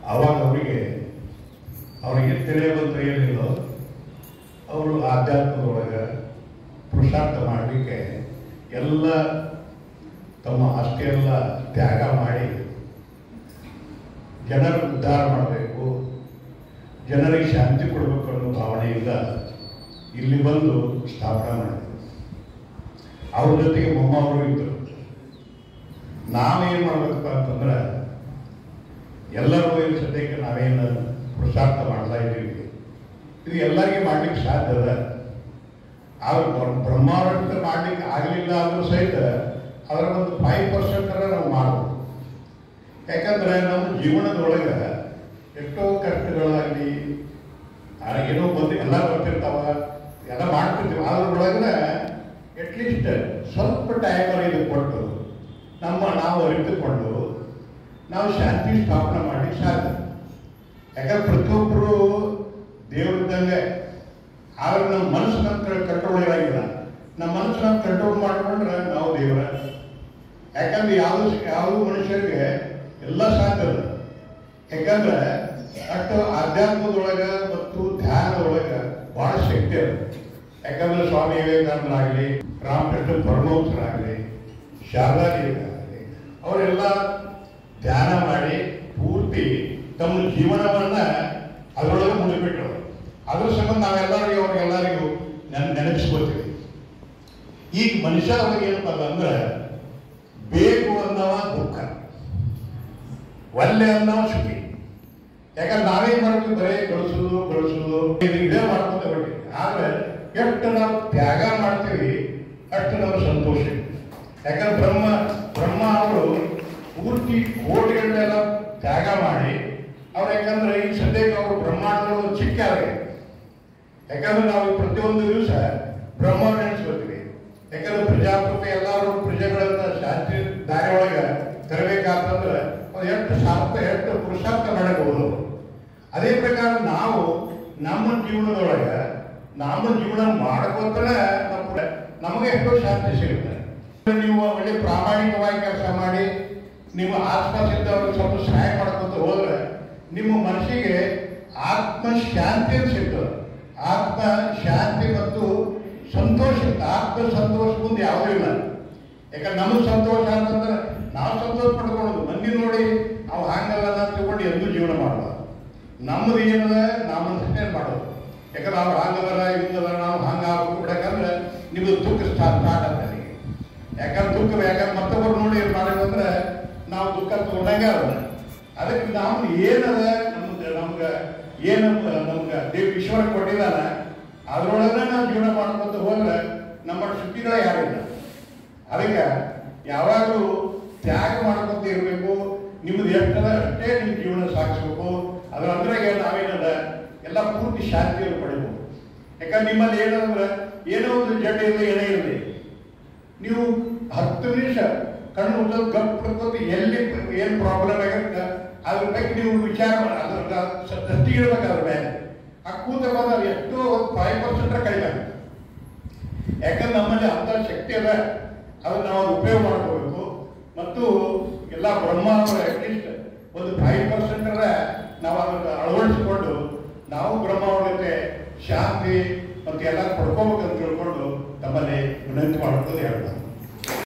ಆವಾಗ ಅವರಿಗೆ ತಿಳಿಯಬಂತ ಏನಿಲ್ಲ, ಅವರು ಆಧ್ಯಾತ್ಮದೊಳಗೆ ಪುರುಷಾರ್ಥ ಮಾಡಲಿಕ್ಕೆ ಎಲ್ಲ ತಮ್ಮ ಆಸ್ತಿಯೆಲ್ಲ ತ್ಯಾಗ ಮಾಡಿ ಜನರ ಉದ್ಧಾರ ಮಾಡಬೇಕು, ಜನರಿಗೆ ಶಾಂತಿ ಕೊಡಬೇಕು ಅನ್ನೋ ಭಾವನೆಯಿಂದ ಇಲ್ಲಿ ಬಂದು ಸ್ಥಾಪನೆ ಮಾಡಿದರು. ಅವ್ರ ಜೊತೆಗೆ ಮೊಮ್ಮವರು ಇದ್ದರು. ನಾವೇನು ಮಾಡಬೇಕಪ್ಪ ಅಂತಂದ್ರೆ, ಎಲ್ಲರೂ ಇಲ್ಲಿ ಸದ್ಯಕ್ಕೆ ನಾವೇನು ಪುರುಷಾರ್ಥ ಮಾಡ್ತಾ ಇದ್ದೀವಿ, ಇದು ಎಲ್ಲರಿಗೆ ಮಾಡ್ಲಿಕ್ಕೆ ಸಾಧ್ಯ ಅದ. ಆದ್ರೆ ಬ್ರಹ್ಮಾವರ್ತ ಮಾಡ್ಲಿಕ್ಕೆ ಆಗಲಿಲ್ಲ ಆದರೂ ಸಹಿತ ಅದರ ಒಂದು 5% ನಾವು ಮಾಡ್ಬೋದು. ಯಾಕಂದ್ರೆ ನಮ್ಮ ಜೀವನದೊಳಗೆ ಎಷ್ಟೋ ಕಷ್ಟಗಳಾಗಲಿ ಏನೋ ಬಂದು ಎಲ್ಲ ಬರ್ತಿರ್ತಾವ, ಎಲ್ಲ ಮಾಡ್ತಿರ್ತೀವಿ. ಅದ್ರೊಳಗನೆ ಅಟ್ಲೀಸ್ಟ್ ಸ್ವಲ್ಪ ಟೈಮರ್ ಇದು ಕೊಟ್ಟು ನಾವು ಅರಿತುಕೊಂಡು ನಾವು ಶಾಂತಿ ಸ್ಥಾಪನೆ ಮಾಡಲಿಕ್ಕೆ ಸಾಧ್ಯ. ಯಾಕಂದ್ರೆ ಪ್ರತಿಯೊಬ್ಬರು ದೇವರಿದ್ದಂಗೆ. ಆದ್ರೆ ನಮ್ಮ ಮನಸ್ಸನ್ನ ಕಂಟ್ರೋಲ್ ಇರೋಂಗಿಲ್ಲ. ನಮ್ಮ ಮನಸ್ಸನ್ನ ಕಂಟ್ರೋಲ್ ಮಾಡಿಕೊಂಡ್ರೆ ನಾವು ದೇವರ. ಯಾಕಂದ್ರೆ ಯಾವ ಮನುಷ್ಯರಿಗೆ ಎಲ್ಲ ಸಾಧ್ಯ ಅಲ್ಲ. ಯಾಕಂದ್ರೆ ಅಷ್ಟು ಆಧ್ಯಾತ್ಮದೊಳಗೆ ಮತ್ತು ಧ್ಯಾನದೊಳಗೆ ಬಹಳ ಶಕ್ತಿ ಅದ. ಯಾಕಂದ್ರೆ ಸ್ವಾಮಿ ವಿವೇಕಾನಂದರಾಗಲಿ, ರಾಮಕೃಷ್ಣ ಪರಮಹಂಸರಾಗಲಿ, ಶಾರದಾದೇವಿಯರಾಗಲಿ, ಅವರೆಲ್ಲ ಧ್ಯಾನ ಮಾಡಿ ಪೂರ್ತಿ ತಮ್ಮ ಜೀವನವನ್ನ ಅದರೊಳಗೆ ಮುಗಿಬಿಟ್ರು. ಅದ್ರ ಸಂಬಂಧ ನಾವೆಲ್ಲರಿಗೂ ಅವ್ರಿಗೆಲ್ಲರಿಗೂ ನೆನಪಿಸ್ಕೊತೀವಿ. ಈಗ ಮನುಷ್ಯ ಅವ್ರಿಗೆ ಏನಪ್ಪ ಅಂದ್ರೆ, ಬೇಕು ಅನ್ನವ ದುಃಖ, ಒಳ್ಳೆ ಅನ್ನವ ಸುಖಿ. ಯಾಕಂದ್ರೆ ನಾವೇನ್ ಮಾಡ್ತೀವಿ, ಬರೀ ಗಳಿಸೋದು ಇದೇ ಮಾಡ್ಕೊಂತ ಬಿಡ್ತೀವಿ. ಆದ್ರೆ ಎಷ್ಟು ನಾವು ತ್ಯಾಗ ಮಾಡ್ತೀವಿ ಅಷ್ಟು ನಾವು ಸಂತೋಷ. ಯಾಕಂದ್ರೆ ಬ್ರಹ್ಮ ಅವರು ಪೂರ್ತಿ ಕೋಟಿಗಳನ್ನೆಲ್ಲ ತ್ಯಾಗ ಮಾಡಿ ಅವ್ರು, ಯಾಕಂದ್ರೆ ಈ ಸದ್ಯಕ್ಕೆ ಅವರು ಬ್ರಹ್ಮಾಂಡಗಳು ಚಿಕ್ಕ ಆಗಿದೆ. ಯಾಕಂದ್ರೆ ನಾವು ಪ್ರತಿಯೊಂದು ದಿವಸ ಬ್ರಹ್ಮ ನೆನೆಸ್ಕೊತೀವಿ. ಯಾಕಂದ್ರೆ ಪ್ರಜಾಪತಿ ಎಲ್ಲರೂ ಪ್ರಜೆಗಳನ್ನ ಶಾಂತಿ ದಾರಿ ಒಳಗೆ ತರಬೇಕಾತಂದ್ರೆ ಎಷ್ಟು ಪುರುಷಾರ್ಥ ಮಾಡಬಹುದು. ಅದೇ ಪ್ರಕಾರ ನಾವು ನಮ್ಮ ಜೀವನದೊಳಗೆ ಜೀವನ ಮಾಡ್ಕೋತಾರೆ ನಮಗೆ ಎಷ್ಟೋ ಶಾಂತಿ ಸಿಗುತ್ತೆ. ನೀವು ಒಳ್ಳೆ ಪ್ರಾಮಾಣಿಕವಾಗಿ ಕೆಲಸ ಮಾಡಿ ನಿಮ್ಮ ಆಸ್ಪಾಸಿದ್ದವ್ರಿಗೆ ಸ್ವಲ್ಪ ಸಹಾಯ ಮಾಡ್ಕೊತ ಹೋದ್ರೆ ನಿಮ್ಮ ಮನಸ್ಸಿಗೆ ಆತ್ಮ ಶಾಂತಿ ಸಿಗ್ತದೆ. ಆತ್ಮ ಶಾಂತಿ ಮತ್ತು ಸಂತೋಷ. ಆತ್ಮ ಸಂತೋಷ ಮುಂದೆ ಯಾವುದೂ ಇಲ್ಲ. ಯಾಕಂದ್ರೆ ನಮಗೆ ಸಂತೋಷ ಅಂತಂದ್ರೆ ನಾವು ಸಂತೋಷ ಪಡ್ಕೊಳ್ಳೋದು. ಮಂದಿ ನೋಡಿ ನಾವು ಹಂಗಲ್ಲ ತಗೊಂಡು ಎಂದೂ ಜೀವನ ಮಾಡಬಾರ್ದು. ನಮ್ಮದು ಏನದ ನಾವು ಅಷ್ಟೇ ಮಾಡೋದು. ಯಾಕಂದ್ರೆ ಅವ್ರು ಹಂಗದಲ್ಲ ಹಿಂಗದ ನಾವು ಹಂಗಾಗಬೇಕು ಬಿಡಕಂದ್ರೆ ನಿಮ್ಮದು ದುಃಖ ಸ್ಟಾರ್ಟ್ ಆಗ್ತದೆ. ಯಾಕಂದ್ರೆ ಮತ್ತೊಬ್ಬರು ನೋಡಿ ಮಾಡಿದ್ರೆ ನಾವು ದುಃಖ ತಗೊಂಡಂಗೆ ಅದ. ಅದಕ್ಕೆ ನಾವು ಏನದ ನಮ್ಗೆ ದೇವ್ ಈಶ್ವರ ಕೊಟ್ಟಿದ್ದಾನೆ ಅದರೊಳಗೆ ನಾವು ಜೀವನ ಮಾಡ್ಕೊಂತ ಹೋದ್ರೆ ನಮ್ಮ ಸುಖಿಗಳೇ ಯಾರಿಲ್ಲ. ಅದಕ್ಕೆ ಯಾವಾಗಲೂ ತ್ಯಾಗ ಮಾಡ್ಕೊಂತ ಇರಬೇಕು. ನಿಮ್ದು ಎಷ್ಟದ ಅಷ್ಟೇ ನಿಮ್ಮ ಜೀವನ ಸಾಗಿಸ್ಬೇಕು. ಅದ್ರ ಅಂದ್ರಾಗೆ ನಾವೇನದ ಎಲ್ಲ ಪೂರ್ತಿ ಶಾಂತಿಯನ್ನು ಪಡಿಬೇಕು. ಯಾಕಂದ್ರೆ ನಿಮ್ಮಲ್ಲಿ ಏನಂದ್ರೆ ಏನೋ ಒಂದು ಜಡ್ ಇರಲಿ ಏನೇ ಇರಲಿ, ನೀವು 10 ನಿಮಿಷ ಕಣ್ಣು ಮುಚ್ಚೋದು ಗಪ್ ಪಡ್ಕೋತ ಎಲ್ಲಿ ಏನು ಪ್ರಾಬ್ಲಮ್ ಆಗುತ್ತೆ ಅದ್ರ ಬಗ್ಗೆ ನೀವು ವಿಚಾರ ಅದ್ರ ದೃಷ್ಟಿ ಇಡಬೇಕಾದ್ರ ಮೇಲೆ ಆ ಕೂತ ಬಂದ ಎಷ್ಟೋ 5% ಕಡಿಮೆ ಆಗುತ್ತೆ. ಯಾಕಂದ್ರೆ ನಮ್ಮಲ್ಲಿ ಅಂಥ ಶಕ್ತಿ ಅದ, ಅದನ್ನ ನಾವು ಉಪಯೋಗ ಮಾಡ್ಕೋಬೇಕು. ಮತ್ತು ಎಲ್ಲ ಬ್ರಹ್ಮ ಅಟ್ಲೀಸ್ಟ್ ಒಂದು 5% ನಾವು ಅದನ್ನು ಅಳವಡಿಸಿಕೊಂಡು ನಾವು ಬ್ರಹ್ಮವ್ರ ಜೊತೆ ಶಾಂತಿ ಮತ್ತು ಎಲ್ಲ ಪಡ್ಕೋಬೇಕಂತ ತಿಳ್ಕೊಂಡು ತಮ್ಮಲ್ಲಿ ವಿನಂತಿ ಮಾಡ್ಕೊಂಡು ಹೇಳ್ತಾರೆ.